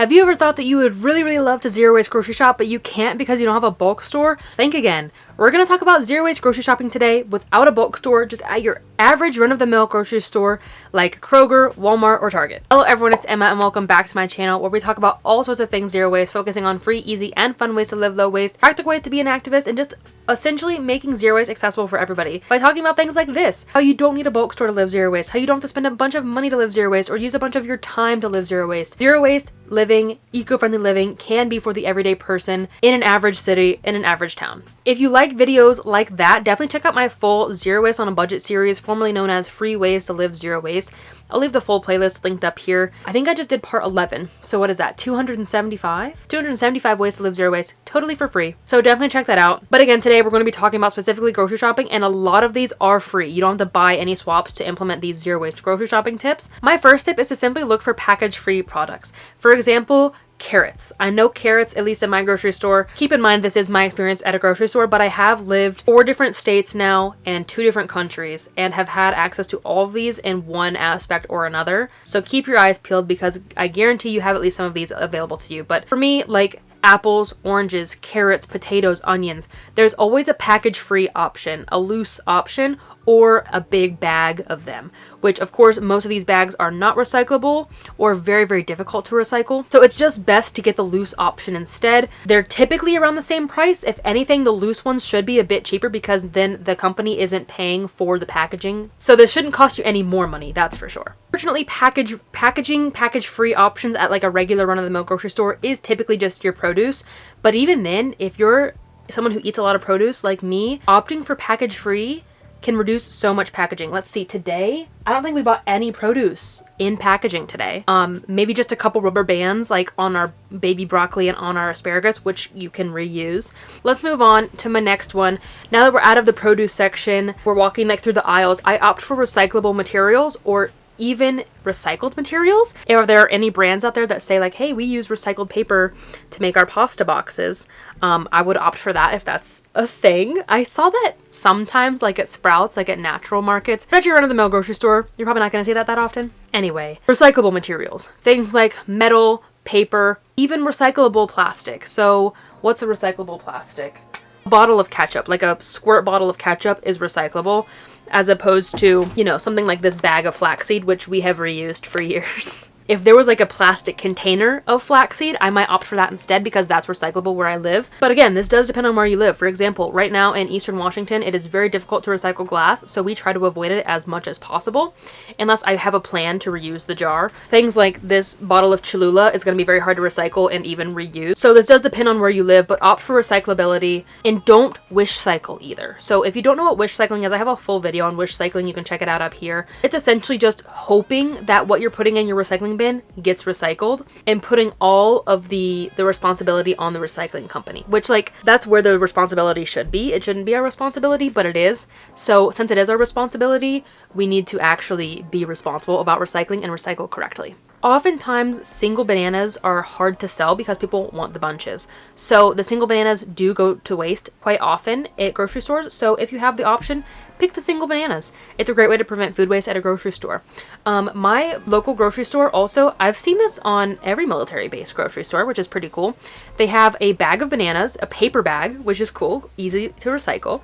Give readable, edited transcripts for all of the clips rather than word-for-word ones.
Have you ever thought that you would really love to zero waste grocery shop, but you can't because you don't have a bulk store? Think again. We're going to talk about zero waste grocery shopping today without a bulk store, just at your average run-of-the-mill grocery store like Kroger, Walmart, or Target. Hello everyone, it's Emma and welcome back to my channel where we talk about all sorts of things zero waste, focusing on free, easy, and fun ways to live low waste, practical ways to be an activist, and just essentially making zero waste accessible for everybody by talking about things like this: how you don't need a bulk store to live zero waste, how you don't have to spend a bunch of money to live zero waste or use a bunch of your time to live zero waste. Zero waste living, eco-friendly living can be for the everyday person in an average city, in an average town. If you like videos like that, definitely check out my full Zero Waste on a Budget series, formerly known as Free Ways to Live Zero Waste. I'll leave the full playlist linked up here. I think I just did part 11. So what is that? 275? 275 ways to live zero waste, totally for free. So definitely check that out. But again, today we're going to be talking about specifically grocery shopping, and a lot of these are free. You don't have to buy any swaps to implement these zero waste grocery shopping tips. My first tip is to simply look for package-free products. For example, carrots. I know carrots, at least in my grocery store. Keep in mind this is my experience at a grocery store, but I have lived 4 different states now and 2 different countries and have had access to all of these in one aspect or another. So keep your eyes peeled because I guarantee you have at least some of these available to you. But for me, like apples, oranges, carrots, potatoes, onions, there's always a package-free option, a loose option, or a big bag of them, which of course most of these bags are not recyclable or very difficult to recycle. So it's just best to get the loose option instead. They're typically around the same price. If anything, the loose ones should be a bit cheaper because then the company isn't paying for the packaging. So this shouldn't cost you any more money, that's for sure. Fortunately, package-free options at like a regular run-of-the-mill grocery store is typically just your produce. But even then, if you're someone who eats a lot of produce like me, opting for package-free can reduce so much packaging. Let's see, today, I don't think we bought any produce in packaging today. Maybe just a couple rubber bands like on our baby broccoli and on our asparagus, which you can reuse. Let's move on to my next one. Now that we're out of the produce section, we're walking like through the aisles, I opt for recyclable materials or even recycled materials. If there are any brands out there that say like, hey, we use recycled paper to make our pasta boxes, I would opt for that if that's a thing. I saw that sometimes like at Sprouts, like at natural markets, but at your run-of-the-mill grocery store, you're probably not going to see that often. Anyway, recyclable materials, things like metal, paper, even recyclable plastic. So what's a recyclable plastic? A bottle of ketchup, like a squirt bottle of ketchup, is recyclable, as opposed to, you know, something like this bag of flaxseed, which we have reused for years. If there was like a plastic container of flaxseed, I might opt for that instead because that's recyclable where I live. But again, this does depend on where you live. For example, right now in Eastern Washington, it is very difficult to recycle glass, so we try to avoid it as much as possible, unless I have a plan to reuse the jar. Things like this bottle of Cholula is going to be very hard to recycle and even reuse. So this does depend on where you live, but opt for recyclability and don't wish cycle either. So if you don't know what wish cycling is, I have a full video on wish cycling. You can check it out up here. It's essentially just hoping that what you're putting in your recycling bin gets recycled and putting all of the responsibility on the recycling company, which like that's where the responsibility should be. It shouldn't be our responsibility, but it is. So since it is our responsibility, we need to actually be responsible about recycling and recycle correctly. Oftentimes, single bananas are hard to sell because people want the bunches. So the single bananas do go to waste quite often at grocery stores. So if you have the option, pick the single bananas. It's a great way to prevent food waste at a grocery store. My local grocery store also, I've seen this on every military-based grocery store, which is pretty cool. They have a bag of bananas, a paper bag, which is cool, easy to recycle.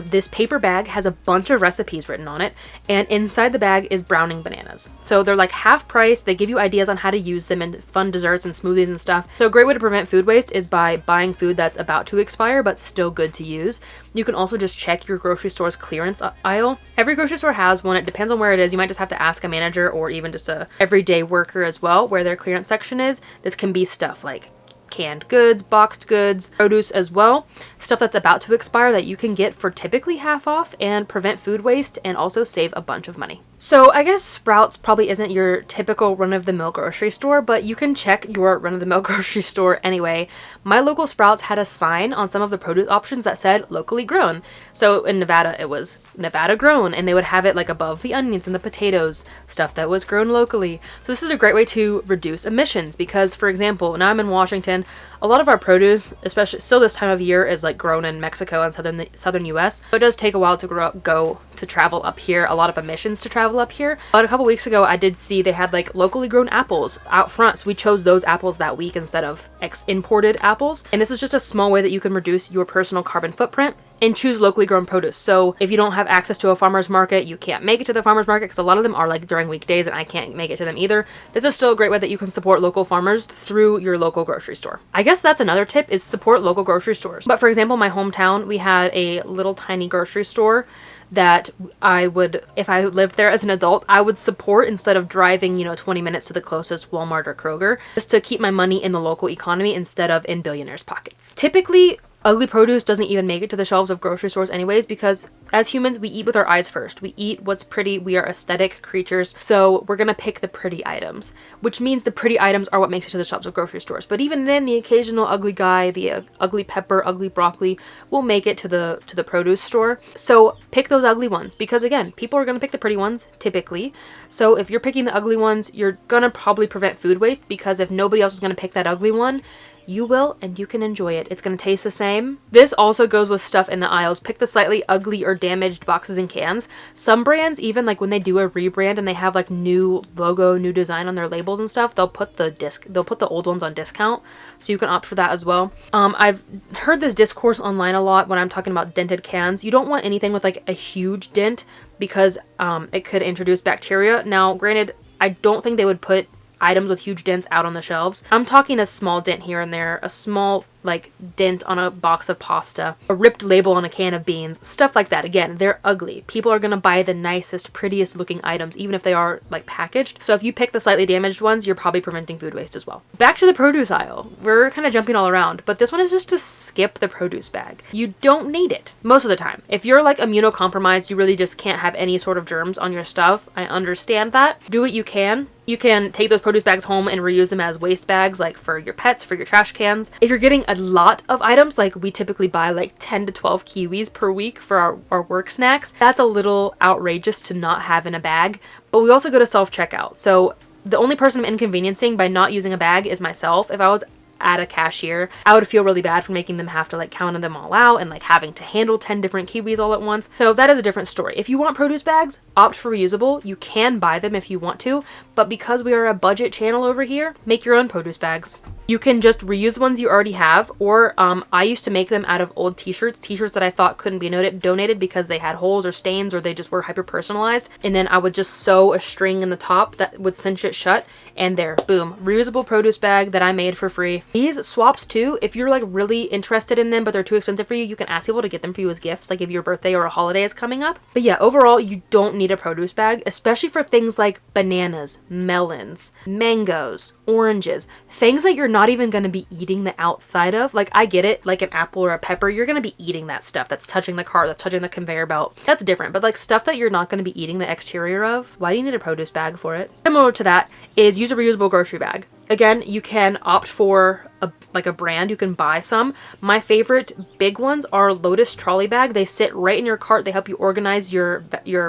This paper bag has a bunch of recipes written on it, and inside the bag is browning bananas. So they're like half price. They give you ideas on how to use them in fun desserts and smoothies and stuff. So a great way to prevent food waste is by buying food that's about to expire but still good to use. You can also just check your grocery store's clearance aisle. Every grocery store has one. It depends on where it is. You might just have to ask a manager or even just a everyday worker as well where their clearance section is. This can be stuff like canned goods, boxed goods, produce as well. Stuff that's about to expire that you can get for typically half off and prevent food waste and also save a bunch of money. So I guess Sprouts probably isn't your typical run-of-the-mill grocery store, but you can check your run-of-the-mill grocery store anyway. My local Sprouts had a sign on some of the produce options that said locally grown. So in Nevada, it was Nevada grown, and they would have it like above the onions and the potatoes, stuff that was grown locally. So this is a great way to reduce emissions because, for example, now I'm in Washington, a lot of our produce, especially still this time of year, is like grown in Mexico and southern US. So it does take a while to go to travel up here, a lot of emissions to travel up here. But a couple weeks ago, I did see they had like locally grown apples out front. So we chose those apples that week instead of imported apples. And this is just a small way that you can reduce your personal carbon footprint and choose locally grown produce. So if you don't have access to a farmer's market, you can't make it to the farmer's market, because a lot of them are like during weekdays and I can't make it to them either. This is still a great way that you can support local farmers through your local grocery store. I guess that's another tip, is support local grocery stores. But for example, my hometown, we had a little tiny grocery store that I would, if I lived there as an adult, I would support instead of driving, 20 minutes to the closest Walmart or Kroger, just to keep my money in the local economy instead of in billionaires' pockets. Typically, ugly produce doesn't even make it to the shelves of grocery stores anyways, because as humans, we eat with our eyes first. We eat what's pretty. We are aesthetic creatures. So we're going to pick the pretty items, which means the pretty items are what makes it to the shelves of grocery stores. But even then, the occasional ugly guy, the ugly pepper, ugly broccoli will make it to the produce store. So pick those ugly ones, because again, people are going to pick the pretty ones typically. So if you're picking the ugly ones, you're going to probably prevent food waste, because if nobody else is going to pick that ugly one, you will, and you can enjoy it. It's going to taste the same. This also goes with stuff in the aisles. Pick the slightly ugly or damaged boxes and cans. Some brands, even like when they do a rebrand and they have like new logo, new design on their labels and stuff, they'll put the old ones on discount. So you can opt for that as well. I've heard this discourse online a lot when I'm talking about dented cans. You don't want anything with like a huge dent, because it could introduce bacteria. Now, granted, I don't think they would put items with huge dents out on the shelves. I'm talking a small dent here and there, a small like dent on a box of pasta, a ripped label on a can of beans, stuff like that. Again, they're ugly. People are gonna buy the nicest, prettiest looking items, even if they are like packaged. So if you pick the slightly damaged ones, you're probably preventing food waste as well. Back to the produce aisle. We're kind of jumping all around, but this one is just to skip the produce bag. You don't need it most of the time. If you're like immunocompromised, you really just can't have any sort of germs on your stuff. I understand that. Do what you can. You can take those produce bags home and reuse them as waste bags, like for your pets, for your trash cans. If you're getting a lot of items, like we typically buy like 10 to 12 kiwis per week for our work snacks, that's a little outrageous to not have in a bag. But we also go to self-checkout. So the only person I'm inconveniencing by not using a bag is myself. If I was at a cashier, I would feel really bad for making them have to like count them all out and like having to handle 10 different kiwis all at once. So that is a different story. If you want produce bags, opt for reusable. You can buy them if you want to, but because we are a budget channel over here, make your own produce bags. You can just reuse ones you already have, or I used to make them out of old t-shirts that I thought couldn't be donated because they had holes or stains, or they just were hyper personalized. And then I would just sew a string in the top that would cinch it shut, and there, boom, reusable produce bag that I made for free. These swaps too, if you're like really interested in them but they're too expensive for you, you can ask people to get them for you as gifts, like if your birthday or a holiday is coming up. But yeah, overall, you don't need a produce bag, especially for things like bananas, melons, mangoes, oranges, things that you're not even going to be eating the outside of. Like, I get it, like an apple or a pepper, you're going to be eating that stuff that's touching the car, that's touching the conveyor belt. That's different. But like stuff that you're not going to be eating the exterior of, why do you need a produce bag for it? Similar to that is use a reusable grocery bag. Again, you can opt for a brand. You can buy some. My favorite big ones are Lotus Trolley Bag. They sit right in your cart. They help you organize your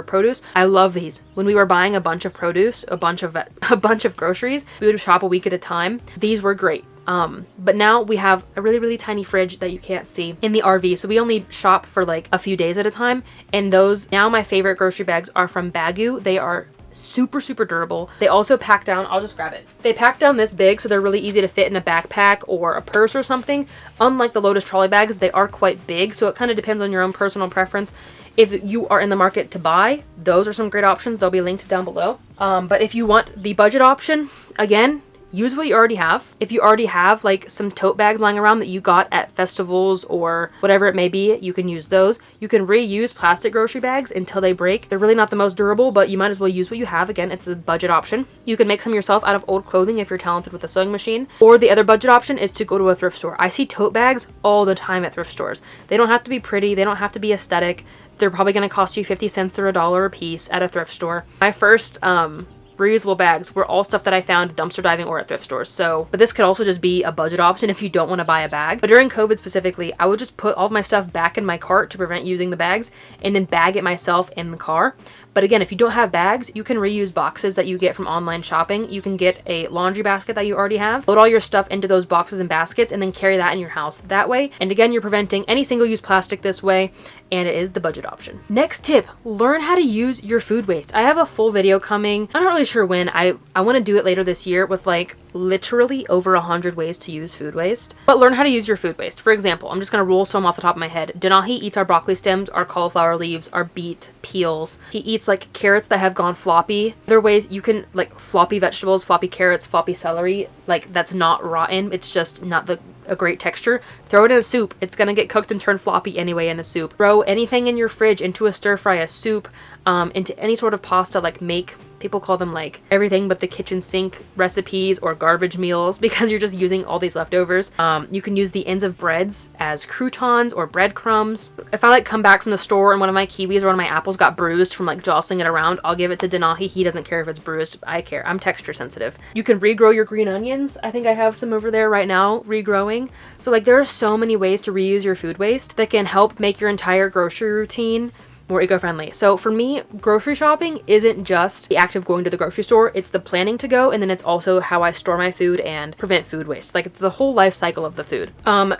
produce. I love these. When we were buying a bunch of produce, a bunch of groceries, we would shop a week at a time. These were great. But now we have a really, really tiny fridge that you can't see in the RV. So we only shop for like a few days at a time. And those, now my favorite grocery bags are from Bagu. They are super, super durable. They also pack down, I'll just grab it. They pack down this big, so they're really easy to fit in a backpack or a purse or something. Unlike the Lotus trolley bags, they are quite big, so it kind of depends on your own personal preference. If you are in the market to buy, those are some great options. They'll be linked down below. But if you want the budget option, again, use what you already have. If you already have like some tote bags lying around that you got at festivals or whatever it may be, you can use those. You can reuse plastic grocery bags until they break. They're really not the most durable, but you might as well use what you have. Again, it's the budget option. You can make some yourself out of old clothing if you're talented with a sewing machine. Or the other budget option is to go to a thrift store. I see tote bags all the time at thrift stores. They don't have to be pretty. They don't have to be aesthetic. They're probably going to cost you 50 cents or $1 a piece at a thrift store. My first reusable bags were all stuff that I found dumpster diving or at thrift stores. So, but this could also just be a budget option if you don't want to buy a bag. But during COVID specifically, I would just put all of my stuff back in my cart to prevent using the bags and then bag it myself in the car. But again, if you don't have bags, you can reuse boxes that you get from online shopping. You can get a laundry basket that you already have, load all your stuff into those boxes and baskets, and then carry that in your house that way. And again, you're preventing any single-use plastic this way, and it is the budget option. Next tip, learn how to use your food waste. I have a full video coming. I'm not really sure when. I want to do it later this year with like literally over 100 ways to use food waste. But learn how to use your food waste. For example, I'm just going to roll some off the top of my head. Denahi eats our broccoli stems, our cauliflower leaves, our beet peels. He eats like carrots that have gone floppy. Other ways you can like floppy vegetables, floppy carrots, floppy celery. Like that's not rotten. It's just not a great texture. Throw it in a soup. It's gonna get cooked and turn floppy anyway in a soup. Throw anything in your fridge into a stir fry, a soup, into any sort of pasta. Like make, people call them like everything but the kitchen sink recipes or garbage meals because you're just using all these leftovers. You can use the ends of breads as croutons or breadcrumbs. If I like come back from the store and one of my kiwis or one of my apples got bruised from like jostling it around, I'll give it to Denahi. He doesn't care if it's bruised. I care. I'm texture sensitive. You can regrow your green onions. I think I have some over there right now regrowing. So like there are so many ways to reuse your food waste that can help make your entire grocery routine more eco-friendly. So for me, grocery shopping isn't just the act of going to the grocery store, it's the planning to go, and then it's also how I store my food and prevent food waste. Like the whole life cycle of the food.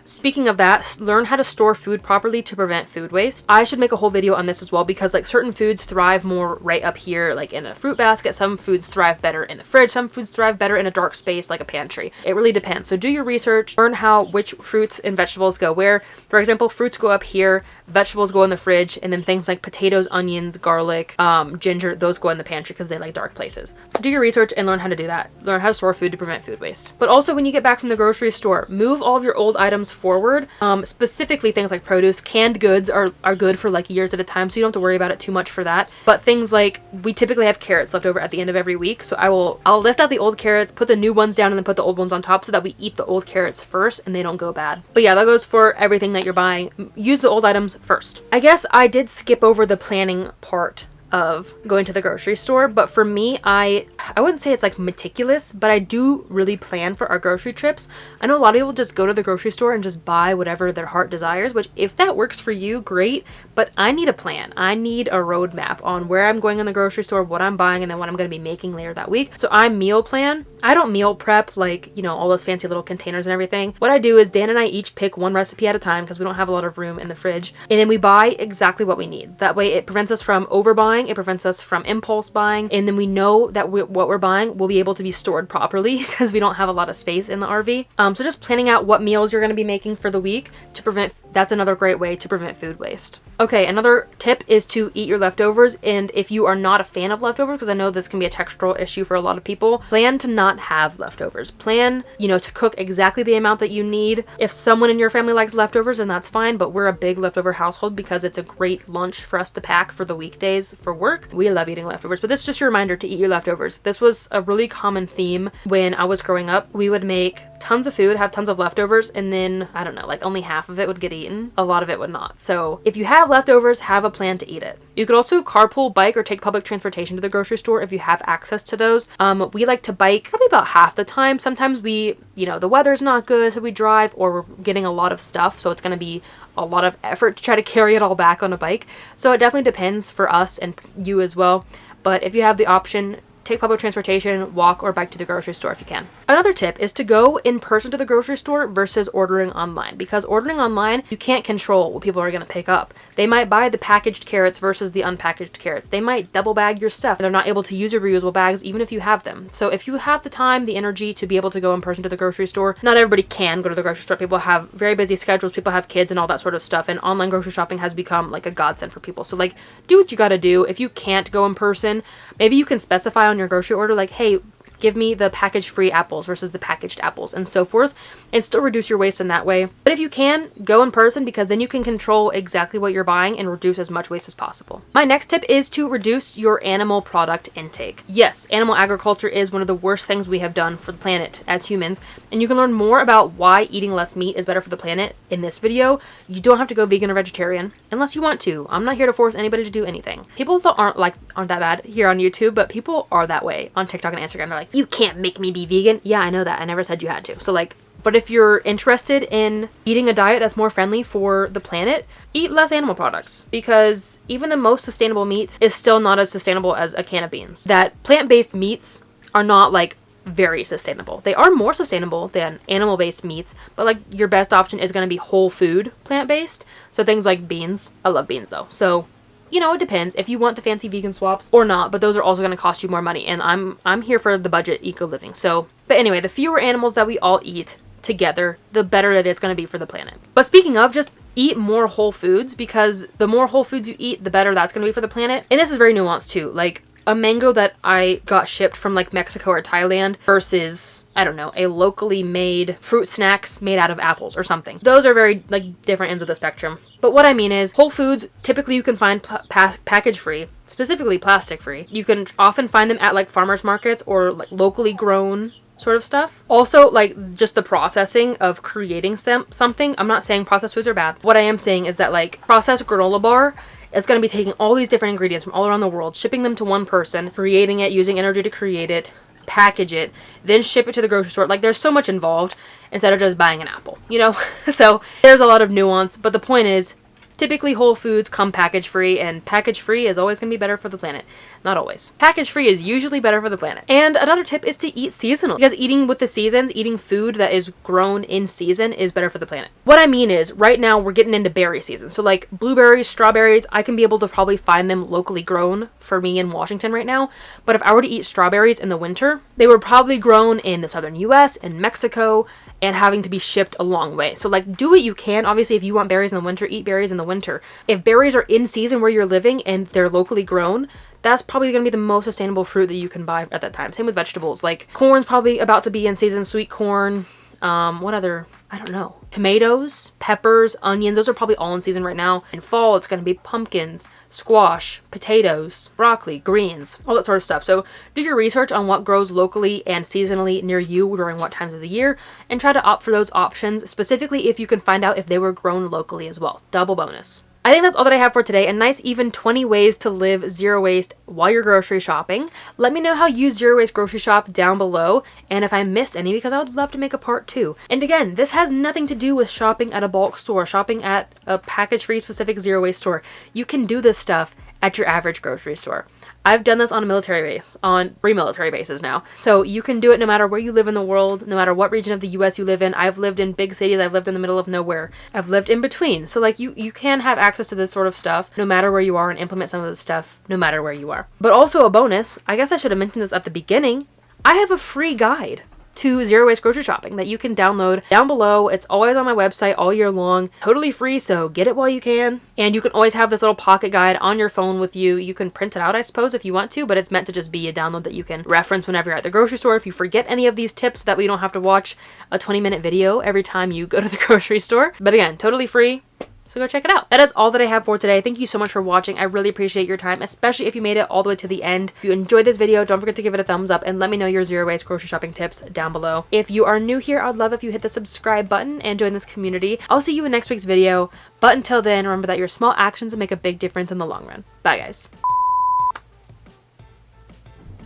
Speaking of that, learn how to store food properly to prevent food waste. I should make a whole video on this as well because like certain foods thrive more right up here, like in a fruit basket. Some foods thrive better in the fridge. Some foods thrive better in a dark space like a pantry. It really depends. So do your research, learn how which fruits and vegetables go where. For example, fruits go up here, vegetables go in the fridge, and then things like potatoes, onions, garlic, ginger, those go in the pantry because they like dark places. Do your research and learn how to do that. Learn how to store food to prevent food waste. But also when you get back from the grocery store, move all of your old items forward. Specifically things like produce. Canned goods are good for like years at a time, so you don't have to worry about it too much for that. But things like, we typically have carrots left over at the end of every week, so I'll lift out the old carrots, put the new ones down, and then put the old ones on top so that we eat the old carrots first and they don't go bad. But yeah, that goes for everything that you're buying. Use the old items first. I guess I did skip over the planning part of going to the grocery store, but for me, I wouldn't say it's like meticulous, but I do really plan for our grocery trips. I know a lot of people just go to the grocery store and just buy whatever their heart desires, which if that works for you, great, but I need a plan. I need a roadmap on where I'm going in the grocery store, what I'm buying, and then what I'm going to be making later that week. So I meal plan. I don't meal prep like, you know, all those fancy little containers and everything. What I do is Dan and I each pick one recipe at a time because we don't have a lot of room in the fridge, and then we buy exactly what we need. That way it prevents us from overbuying, it prevents us from impulse buying, and then we know that what we're buying will be able to be stored properly because we don't have a lot of space in the RV. So just planning out what meals you're going to be making for the week to prevent, that's another great way to prevent food waste. Okay, another tip is to eat your leftovers, and if you are not a fan of leftovers, because I know this can be a textural issue for a lot of people, plan to not have leftovers. Plan, you know, to cook exactly the amount that you need. If someone in your family likes leftovers, then that's fine, but we're a big leftover household because it's a great lunch for us to pack for the weekdays for work. We love eating leftovers, but this is just a reminder to eat your leftovers. This was a really common theme when I was growing up. We would make tons of food, have tons of leftovers, and then, I don't know, like only half of it would get eaten. A lot of it would not. So if you have leftovers, have a plan to eat it. You could also carpool, bike, or take public transportation to the grocery store if you have access to those. We like to bike probably about half the time. Sometimes we, you know, the weather's not good, so we drive, or we're getting a lot of stuff, so it's going to be a lot of effort to try to carry it all back on a bike. So it definitely depends for us and you as well. But if you have the option, take public transportation, walk, or bike to the grocery store if you can. Another tip is to go in person to the grocery store versus ordering online, because ordering online, you can't control what people are going to pick up. They might buy the packaged carrots versus the unpackaged carrots. They might double bag your stuff. They're not able to use your reusable bags even if you have them. So if you have the time, the energy to be able to go in person to the grocery store, not everybody can go to the grocery store. People have very busy schedules, people have kids and all that sort of stuff, and online grocery shopping has become like a godsend for people. So like, do what you gotta do. If you can't go in person, maybe you can specify on your grocery order like, hey, give me the package-free apples versus the packaged apples and so forth, and still reduce your waste in that way. But if you can, go in person because then you can control exactly what you're buying and reduce as much waste as possible. My next tip is to reduce your animal product intake. Yes, animal agriculture is one of the worst things we have done for the planet as humans, and you can learn more about why eating less meat is better for the planet in this video. You don't have to go vegan or vegetarian unless you want to. I'm not here to force anybody to do anything. People aren't that bad here on YouTube, but people are that way on TikTok and Instagram. They're like, you can't make me be vegan. Yeah, I know that. I never said you had to. So like, but if you're interested in eating a diet that's more friendly for the planet, eat less animal products, because even the most sustainable meat is still not as sustainable as a can of beans. That plant-based meats are not like very sustainable. They are more sustainable than animal-based meats, but like your best option is going to be whole food plant-based. So things like beans. I love beans though. So, you know, it depends if you want the fancy vegan swaps or not, but those are also going to cost you more money, and I'm here for the budget eco living. So, but anyway, the fewer animals that we all eat together, the better it is going to be for the planet. But speaking of, just eat more whole foods, because the more whole foods you eat, the better that's going to be for the planet. And this is very nuanced too. Like a mango that I got shipped from like Mexico or Thailand versus, I don't know, a locally made fruit snacks made out of apples or something. Those are very like different ends of the spectrum. But what I mean is Whole Foods, typically you can find package free, specifically plastic free. You can often find them at like farmers markets or like locally grown sort of stuff. Also, like just the processing of creating something. I'm not saying processed foods are bad. What I am saying is that like processed granola bar, it's going to be taking all these different ingredients from all around the world, shipping them to one person, creating it, using energy to create it, package it, then ship it to the grocery store. Like there's so much involved instead of just buying an apple, you know? So there's a lot of nuance, but the point is typically Whole Foods come package free, and package free is always going to be better for the planet. Not always. Package free is usually better for the planet. And another tip is to eat seasonal, because eating with the seasons, eating food that is grown in season is better for the planet. What I mean is right now we're getting into berry season. So like blueberries, strawberries, I can be able to probably find them locally grown for me in Washington right now. But if I were to eat strawberries in the winter, they were probably grown in the southern US, in Mexico, and having to be shipped a long way. So like do what you can. Obviously, if you want berries in the winter, eat berries in the winter. If berries are in season where you're living and they're locally grown, that's probably going to be the most sustainable fruit that you can buy at that time. Same with vegetables. Like corn's probably about to be in season, sweet corn. What other? I don't know. Tomatoes, peppers, onions, those are probably all in season right now. In fall, it's going to be pumpkins, squash, potatoes, broccoli, greens, all that sort of stuff. So do your research on what grows locally and seasonally near you during what times of the year, and try to opt for those options, specifically if you can find out if they were grown locally as well. Double bonus. I think that's all that I have for today. A nice even 20 ways to live zero waste while you're grocery shopping. Let me know how you zero waste grocery shop down below, and if I missed any, because I would love to make a part 2. And again, this has nothing to do with shopping at a bulk store, shopping at a package free specific zero waste store. You can do this stuff at your average grocery store. I've done this on a military base, on 3 military bases now. So you can do it no matter where you live in the world, no matter what region of the US you live in. I've lived in big cities, I've lived in the middle of nowhere. I've lived in between. So like you can have access to this sort of stuff no matter where you are, and implement some of this stuff no matter where you are. But also a bonus, I guess I should have mentioned this at the beginning, I have a free guide to zero waste grocery shopping that you can download down below. It's always on my website all year long, totally free, so get it while you can. And you can always have this little pocket guide on your phone with you. You can print it out, I suppose, if you want to, but it's meant to just be a download that you can reference whenever you're at the grocery store. If you forget any of these tips, that way you don't have to watch a 20-minute video every time you go to the grocery store. But again, totally free. So go check it out. That is all that I have for today. Thank you so much for watching. I really appreciate your time, especially if you made it all the way to the end. If you enjoyed this video, don't forget to give it a thumbs up and let me know your zero waste grocery shopping tips down below. If you are new here, I'd love if you hit the subscribe button and join this community. I'll see you in next week's video. But until then, remember that your small actions make a big difference in the long run. Bye, guys.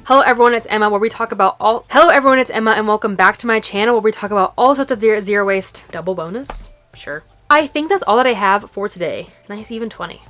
Hello everyone, it's Emma, Hello everyone, it's Emma, and welcome back to my channel where we talk about all sorts of zero waste. Double bonus? Sure. I think that's all that I have for today. Nice even 20.